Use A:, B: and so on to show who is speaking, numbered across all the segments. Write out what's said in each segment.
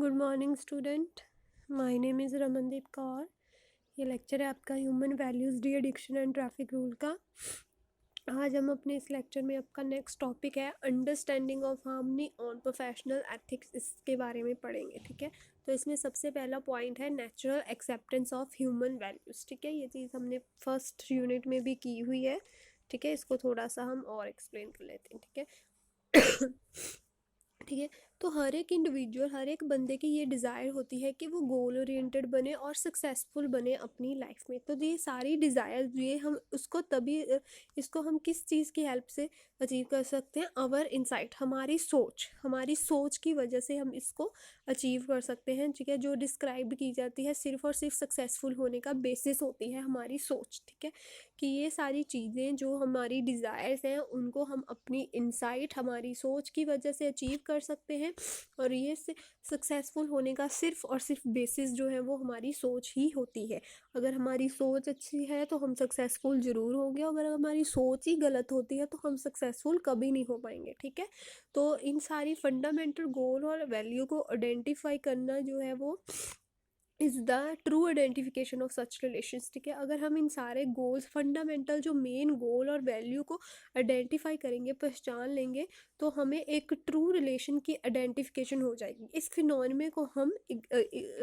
A: Good morning student. My name is Ramandeep Kaur. ये lecture है आपका human values de addiction and traffic rule का। आज हम अपने इस लेक्चर में आपका नेक्स्ट टॉपिक है understanding of harmony on professional ethics, इसके बारे में पढ़ेंगे। ठीक है, तो इसमें सबसे पहला पॉइंट है natural acceptance of human values. ठीक है, ये चीज़ हमने फर्स्ट यूनिट में भी की हुई है। ठीक है, इसको थोड़ा सा हम और एक्सप्लेन कर लेते हैं। ठीक है ठीक है, तो हर एक इंडिविजुअल, हर एक बंदे की ये डिज़ायर होती है कि वो गोल ओरिएंटेड बने और सक्सेसफुल बने अपनी लाइफ में। तो ये सारी डिज़ायर ये हम उसको तभी इसको हम किस चीज़ की हेल्प से अचीव कर सकते हैं? आवर इनसाइट, हमारी सोच की वजह से हम इसको अचीव कर सकते हैं। ठीक है, जो डिस्क्राइब की जाती है सिर्फ और सिर्फ सक्सेसफुल होने का बेसिस होती है हमारी सोच। ठीक है, कि ये सारी चीज़ें जो हमारी डिज़ायर्स हैं उनको हम अपनी इनसाइट, हमारी सोच की वजह से अचीव कर सकते हैं। और ये सक्सेसफुल होने का सिर्फ और सिर्फ बेसिस जो है वो हमारी सोच ही होती है। अगर हमारी सोच अच्छी है तो हम सक्सेसफुल ज़रूर होंगे, अगर हमारी सोच ही गलत होती है तो हम सक्सेसफुल कभी नहीं हो पाएंगे। ठीक है, तो इन सारी फंडामेंटल गोल और वैल्यू को आइडेंटिफाई करना जो है वो is the true identification of such relations. ठीक है, अगर हम इन सारे गोल्स, फंडामेंटल जो मेन गोल और वैल्यू को आइडेंटिफाई करेंगे, पहचान लेंगे, तो हमें एक ट्रू रिलेशन की आइडेंटिफिकेशन हो जाएगी। इस फिनोमेनन को हम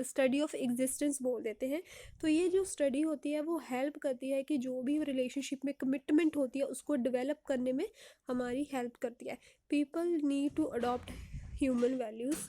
A: स्टडी ऑफ एग्जिस्टेंस बोल देते हैं। तो ये जो स्टडी होती है वो हेल्प करती है कि जो भी रिलेशनशिप में कमिटमेंट होती है उसको डेवलप करने में हमारी हेल्प करती है। People need to adopt human values.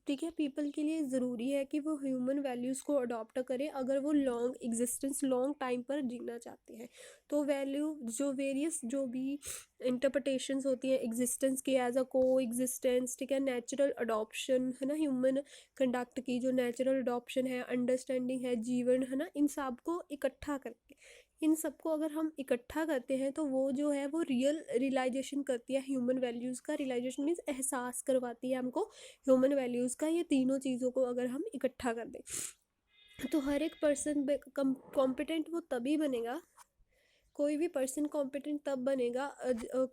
A: ठीक है, पीपल के लिए ज़रूरी है कि वो ह्यूमन वैल्यूज़ को अडॉप्ट करें अगर वो लॉन्ग टाइम पर जीना चाहते हैं। तो वैल्यू जो वेरियस जो भी इंटरप्रटेशंस होती हैं एग्जिस्टेंस की, एज अ को एग्जिस्टेंस, ठीक है, नेचुरल अडॉप्शन है ना, ह्यूमन कंडक्ट की जो नेचुरल अडॉप्शन है, अंडरस्टैंडिंग है, जीवन है ना, इन सब को इकट्ठा करके, इन सबको अगर हम इकट्ठा करते हैं तो वो जो है वो रियल रियलाइजेशन करती है ह्यूमन वैल्यूज़ का। रियलाइजेशन मीन्स एहसास करवाती है हमको ह्यूमन वैल्यूज़ का। ये तीनों चीज़ों को अगर हम इकट्ठा कर दें तो हर एक पर्सन कॉम्पिटेंट वो तभी बनेगा, कोई भी पर्सन कॉम्पिटेंट तब बनेगा,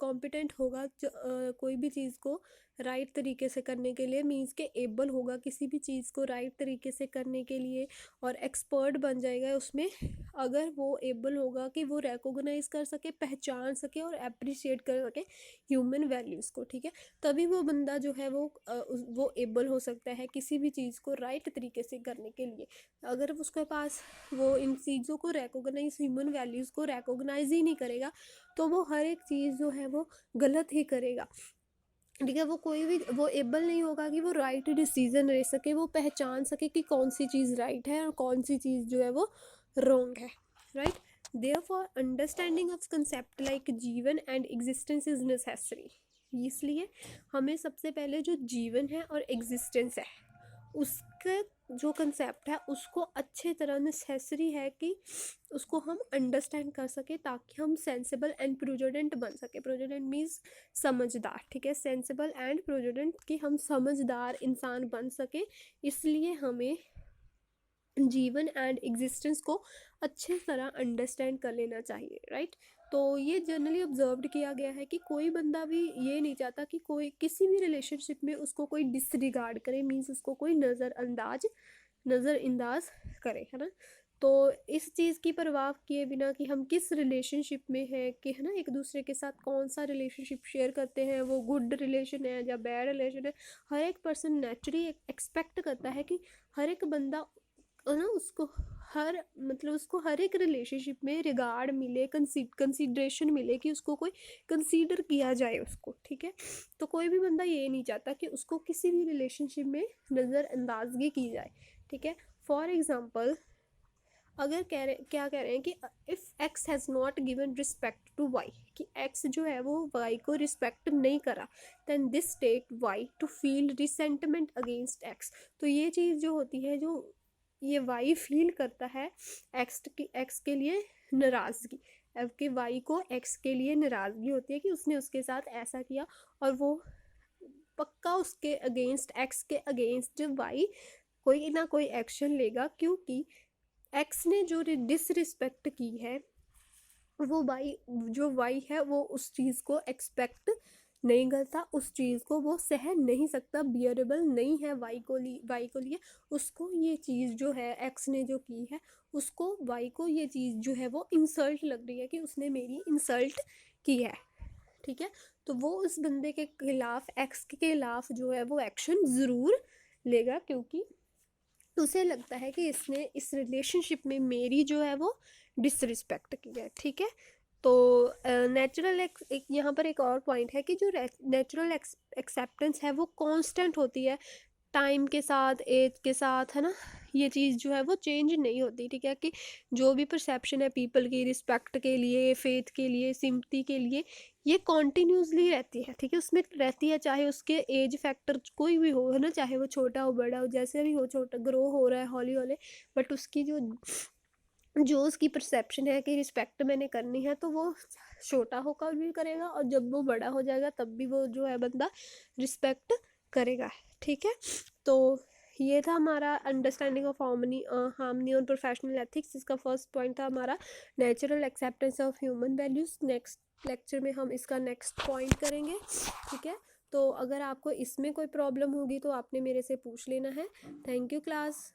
A: कॉम्पिटेंट होगा कोई भी चीज़ को राइट तरीके से करने के लिए, मीन्स के एबल होगा किसी भी चीज़ को राइट तरीके से करने के लिए, और एक्सपर्ट बन जाएगा उसमें अगर वो एबल होगा कि वो रिकॉग्नाइज कर सके, पहचान सके और अप्रिशिएट कर सके ह्यूमन वैल्यूज़ को। ठीक है, तभी वो बंदा जो है वो एबल हो सकता है किसी भी चीज़ को राइट तरीके से करने के लिए। अगर उसके पास वो इन चीज़ों को रिकॉग्नाइज, ह्यूमन वैल्यूज़ को रिकॉग्नाइज ही नहीं करेगा तो वो हर एक चीज़ जो है वो गलत ही करेगा। ठीक है, वो कोई भी वो एबल नहीं होगा कि वो राइट डिसीजन ले सके, वो पहचान सके कि कौन सी चीज़ राइट है और कौन सी चीज़ जो है वो रॉन्ग है। Right, therefore understanding of concept like जीवन एंड एग्जिस्टेंस इज नेसेसरी। इसलिए हमें सबसे पहले जो जीवन है और एग्जिस्टेंस है उसका जो कंसेप्ट है उसको अच्छे तरह नेसेसरी है कि उसको हम अंडरस्टैंड कर सके ताकि हम सेंसिबल एंड प्रूडेंट बन सके। प्रूडेंट मीन्स समझदार। ठीक है, सेंसिबल एंड प्रूडेंट कि हम समझदार इंसान बन सके, इसलिए हमें जीवन एंड एग्जिस्टेंस को अच्छे तरह अंडरस्टैंड कर लेना चाहिए। राइट, तो ये जनरली ऑब्जर्व्ड किया गया है कि कोई बंदा भी ये नहीं चाहता कि कोई किसी भी रिलेशनशिप में उसको कोई डिसरिगार्ड करे, मीन्स उसको कोई नज़रअंदाज करे, है ना। तो इस चीज़ की परवाह किए बिना कि हम किस रिलेशनशिप में हैं, कि है ना, एक दूसरे के साथ कौन सा रिलेशनशिप शेयर करते हैं, वो गुड रिलेशन है या बैड रिलेशन है, हर एक पर्सन नेचुरली एक्सपेक्ट करता है कि हर एक बंदा ना उसको उसको हर एक रिलेशनशिप में रिगार्ड मिले, कंसीडरेशन मिले, कि उसको कोई कंसीडर किया जाए उसको। ठीक है, तो कोई भी बंदा ये नहीं चाहता कि उसको किसी भी रिलेशनशिप में नज़रअंदाजगी की जाए। ठीक है, फॉर एग्जांपल अगर क्या कह रहे हैं कि if X has not given respect to Y, कि एक्स जो है वो वाई को रिस्पेक्ट नहीं करा, then this take Y to feel resentment against X. तो ये चीज़ जो होती है, जो ये वाई फील करता है एक्स के लिए नाराज़गी, अब कि वाई को एक्स के लिए नाराज़गी होती है कि उसने उसके साथ ऐसा किया, और वो पक्का उसके अगेंस्ट, एक्स के अगेंस्ट वाई कोई ना कोई एक्शन लेगा, क्योंकि एक्स ने जो डिसरिस्पेक्ट की है वो वाई है वो उस चीज़ को एक्सपेक्ट नहीं करता उस चीज़ को वो सह नहीं सकता, बियरेबल नहीं है वाई को लिए उसको ये चीज़ जो है एक्स ने जो की है उसको वाई को ये चीज़ जो है वो इंसल्ट लग रही है कि उसने मेरी इंसल्ट की है, ठीक है। तो वो उस बंदे के खिलाफ, एक्स के खिलाफ जो है वो एक्शन ज़रूर लेगा, क्योंकि उसे लगता है कि इसने इस रिलेशनशिप में मेरी जो है वो डिसरिस्पेक्ट की है, ठीक है। तो नेचुरल एक यहाँ पर एक और पॉइंट है कि जो नेचुरल एक्सेप्टेंस है वो कांस्टेंट होती है, टाइम के साथ, एज के साथ, है ना। ये चीज़ जो है वो चेंज नहीं होती, ठीक है। कि जो भी परसेप्शन है पीपल की रिस्पेक्ट के लिए, फेथ के लिए, सिंपथी के लिए, ये कॉन्टीन्यूसली रहती है, ठीक है। उसमें रहती है, चाहे उसके एज फैक्टर कोई भी हो, है ना, चाहे वो छोटा हो बड़ा हो, जैसे भी हो, छोटा ग्रो हो रहा है हौली हौली, बट उसकी जो उसकी परसेप्शन है कि रिस्पेक्ट मैंने करनी है, तो वो छोटा होकर भी करेगा और जब वो बड़ा हो जाएगा तब भी वो जो है बंदा रिस्पेक्ट करेगा, ठीक है। तो ये था हमारा अंडरस्टैंडिंग ऑफ हार्मनी और प्रोफेशनल एथिक्स। इसका फर्स्ट पॉइंट था हमारा natural acceptance of human values. Next lecture में हम इसका नेक्स्ट पॉइंट करेंगे, ठीक है। तो अगर आपको इसमें कोई प्रॉब्लम होगी तो आपने मेरे से पूछ लेना है। Thank you class.